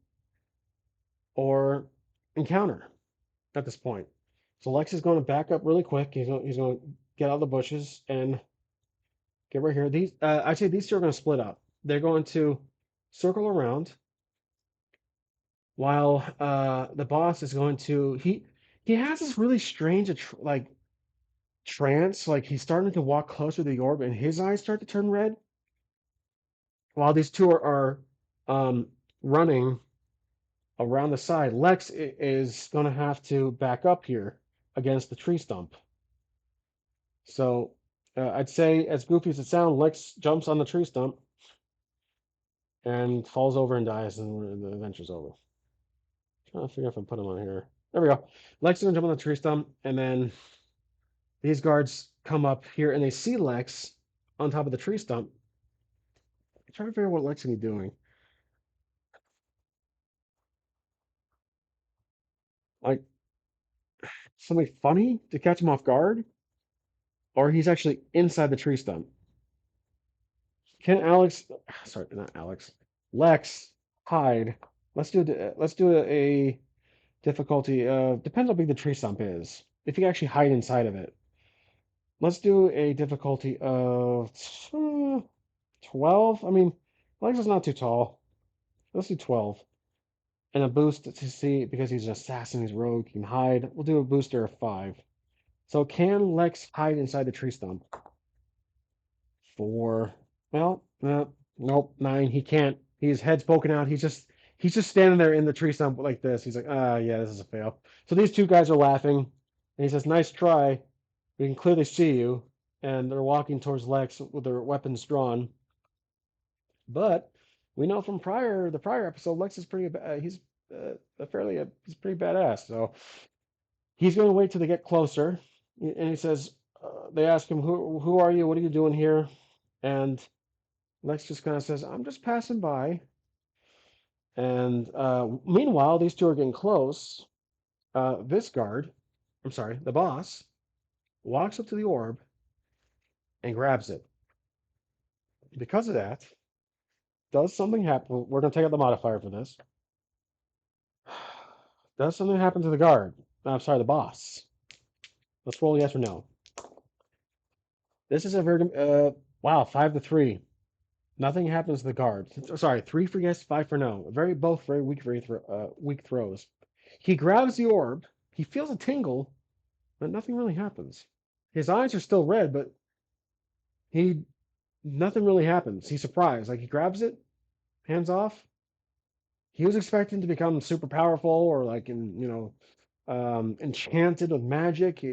or encounter at this point. So Lex is going to back up really quick. He's going to get out of the bushes and get right here. These I'd say these two are going to split up. They're going to circle around while the boss is going to he has this really strange like trance. Like he's starting to walk closer to the orb, and his eyes start to turn red. While these two are running around the side, Lex is going to have to back up here against the tree stump. So I'd say, as goofy as it sounds, Lex jumps on the tree stump and falls over and dies, and the adventure's over. Trying to figure if I put him on here. There we go. Lex is gonna jump on the tree stump, and then these guards come up here and they see Lex on top of the tree stump. I'm trying to figure out what Lex can be doing. Like something funny to catch him off guard, or he's actually inside the tree stump. Can Alex? Sorry, not Alex. Lex hide. Let's do a difficulty of depends how big the tree stump is. If you can actually hide inside of it. Let's do a difficulty of 12. I mean, Lex is not too tall. Let's do 12. And a boost to see because he's an assassin, he's rogue, he can hide. We'll do a booster of 5. So can Lex hide inside the tree stump? 4. Well, nope, 9. He can't. His head's poking out. He's just standing there in the tree stump like this. He's like, yeah, this is a fail. So these two guys are laughing, and he says, "Nice try. We can clearly see you." And they're walking towards Lex with their weapons drawn. But we know from the prior episode, Lex is pretty. He's pretty badass. So he's going to wait till they get closer, and he says, they ask him, "Who are you? What are you doing here?" And Lex just kind of says, "I'm just passing by." And meanwhile, these two are getting close. This guard, I'm sorry, the boss, walks up to the orb and grabs it. Because of that, does something happen? We're going to take out the modifier for this. Does something happen to the guard? I'm sorry, the boss. Let's roll yes or no. This is a very wow, 5 to 3. Nothing happens to the guard. Sorry, 3 for yes, 5 for no. Both very weak throws. He grabs the orb. He feels a tingle, but nothing really happens. His eyes are still red, but he nothing really happens. He's surprised. Like he grabs it, hands off. He was expecting to become super powerful or like enchanted with magic.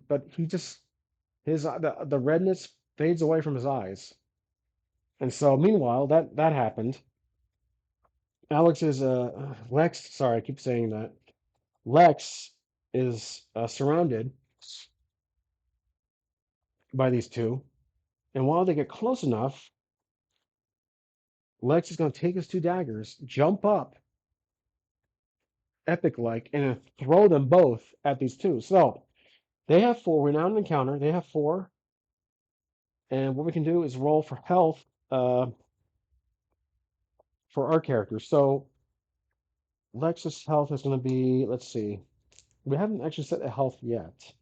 But he just the redness fades away from his eyes. And so meanwhile, that happened. Alex is Lex. Sorry, I keep saying that. Lex is surrounded by these two, and while they get close enough, Lex is going to take his 2 daggers, jump up, epic like, and throw them both at these two. So they have 4. We're now in an encounter. They have 4, and what we can do is roll for health for our characters. So Lex's health is going to be, let's see, we haven't actually set a health yet.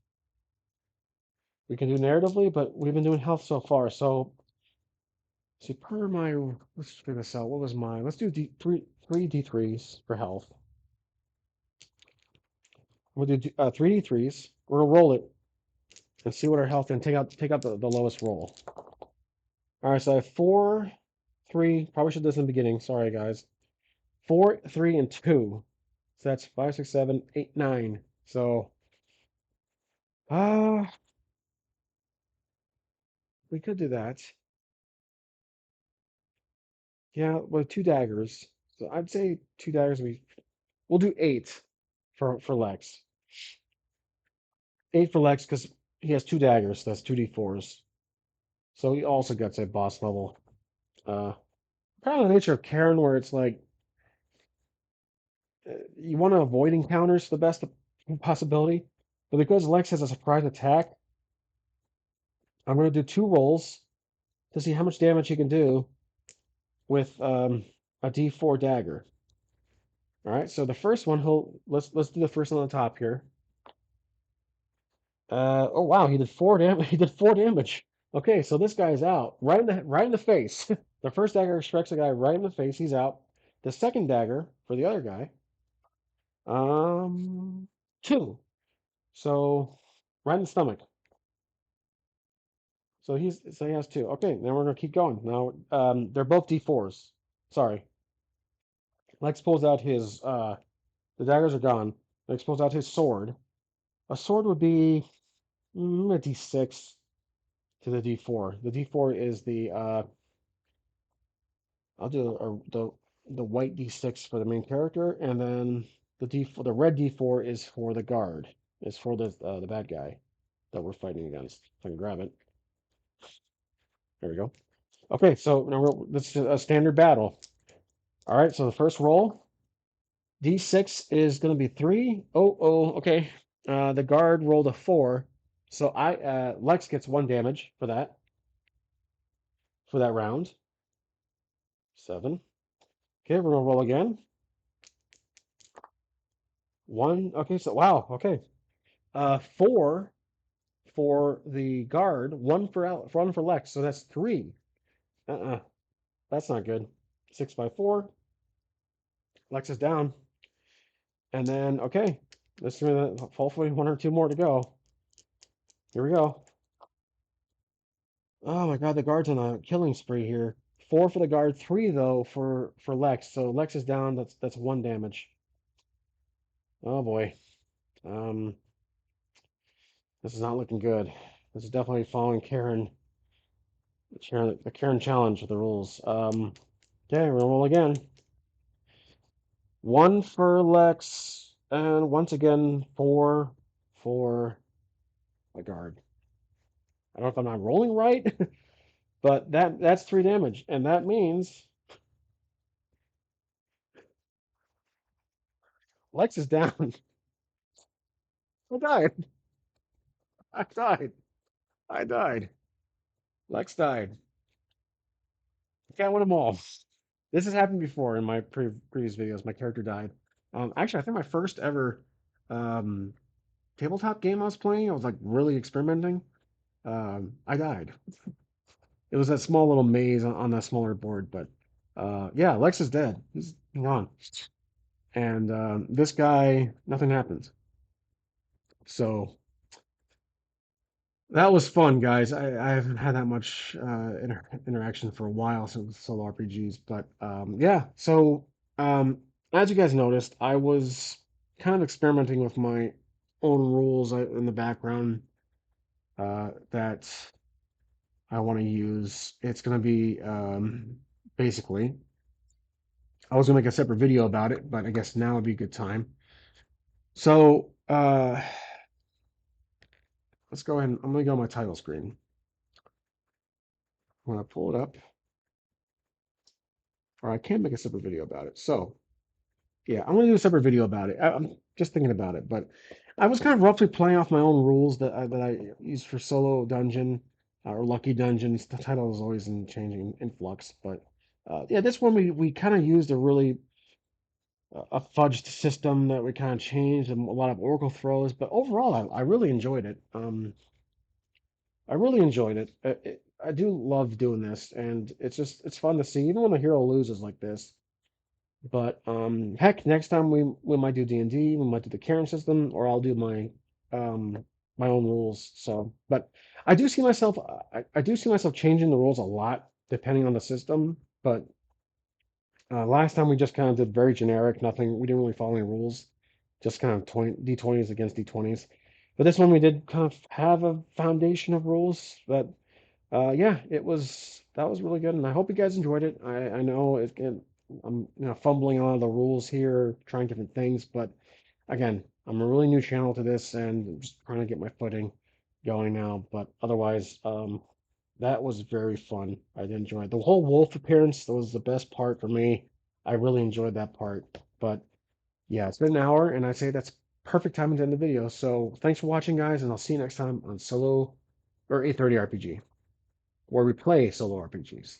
We can do narratively, but we've been doing health so far. So see, per my, let's figure this out. What was mine? Let's do three D3s for health. We'll do 3 D3s. We're gonna roll it and see what our health and take out the lowest roll. All right, so I have 4, 3. Probably should do this in the beginning. Sorry, guys. 4, 3, and 2. So that's 5, 6, 7, 8, 9. So uh we could do that. Yeah, with two daggers. So I'd say two daggers. We'll do eight for Lex. Eight for Lex because he has two daggers. So that's two d4s. So he also gets a boss level. Uh, Kind of the nature of Karen, where it's like you want to avoid encounters to the best possibility. But because Lex has a surprise attack, I'm going to do two rolls to see how much damage he can do with a D4 dagger. All right, so the first one, he'll let's do the first one on the top here. Oh wow, he did four damage. He did four damage. Okay, so this guy's out right in the face. The first dagger strikes a guy right in the face. He's out. The second dagger for the other guy, um, two. So right in the stomach. So he has two. Okay, then we're gonna keep going. Now, they're both D4s. Sorry. Lex pulls out his the daggers are gone. Lex pulls out his sword. A sword would be a D6 to the D4. The D4 is the I'll do the white D6 for the main character, and then the red D4 is for the guard. Is for the bad guy that we're fighting against. If I can grab it. There we go. Okay, so now this is a standard battle. All right, so the first roll, D6 is going to be three. Oh, okay. The guard rolled a four, so Lex gets one damage for that round. Seven. Okay, we're gonna roll again. One. Okay, so wow. Okay. Four for the guard. One for Lex. So that's three. Uh-uh. That's not good. 6 by 4. Lex is down. And then okay, let's hopefully one or two more to go. Here we go. Oh my God, the guard's on a killing spree here. Four for the guard, three though for Lex. So Lex is down. That's one damage. Oh boy. Um, this is not looking good. This is definitely following the Karen challenge with the rules. Okay, we're gonna roll again. One for Lex, and once again four for the guard. I don't know if I'm not rolling right, but that's three damage, and that means Lex is down. I died. I died. I died. Lex died. Okay, I won them all. This has happened before in my previous videos. My character died. Actually, I think my first ever um, tabletop game I was playing, I was like really experimenting. I died. It was that small little maze on that smaller board, but yeah, Lex is dead. He's gone. And this guy, nothing happens. So that was fun, guys. I haven't had that much interaction for a while since solo RPGs, but yeah. So um, as you guys noticed, I was kind of experimenting with my own rules in the background that I want to use. It's going to be basically, I was going to make a separate video about it, but I guess now would be a good time. So let's go ahead and I'm going to go on my title screen. I'm going to pull it up, or I can make a separate video about it. So yeah, I'm going to do a separate video about it. I'm just thinking about it, but I was kind of roughly playing off my own rules that I use for solo dungeon or lucky dungeons. The title is always in changing in flux, but yeah, this one we kind of used a really a fudged system that we kind of changed and a lot of Oracle throws, but overall, I really enjoyed it. I really enjoyed it. I do love doing this, and it's fun to see, even when the hero loses like this. But heck, next time we might do D&D, we might do the Karen system, or I'll do um my own rules. So, but I do see myself changing the rules a lot depending on the system. But last time we just kind of did very generic, nothing. We didn't really follow any rules, just kind of D20s against D20s. But this one we did kind of have a foundation of rules. But yeah, that was really good, and I hope you guys enjoyed it. I know I'm fumbling on the rules here, trying different things, but again, I'm a really new channel to this, and I'm just trying to get my footing going now. But otherwise, that was very fun. I did enjoy it. The whole wolf appearance, that was the best part for me. I really enjoyed that part. But yeah, it's been an hour, and I'd say that's perfect time to end the video. So thanks for watching, guys, and I'll see you next time on Solo or 830 RPG, where we play solo RPGs.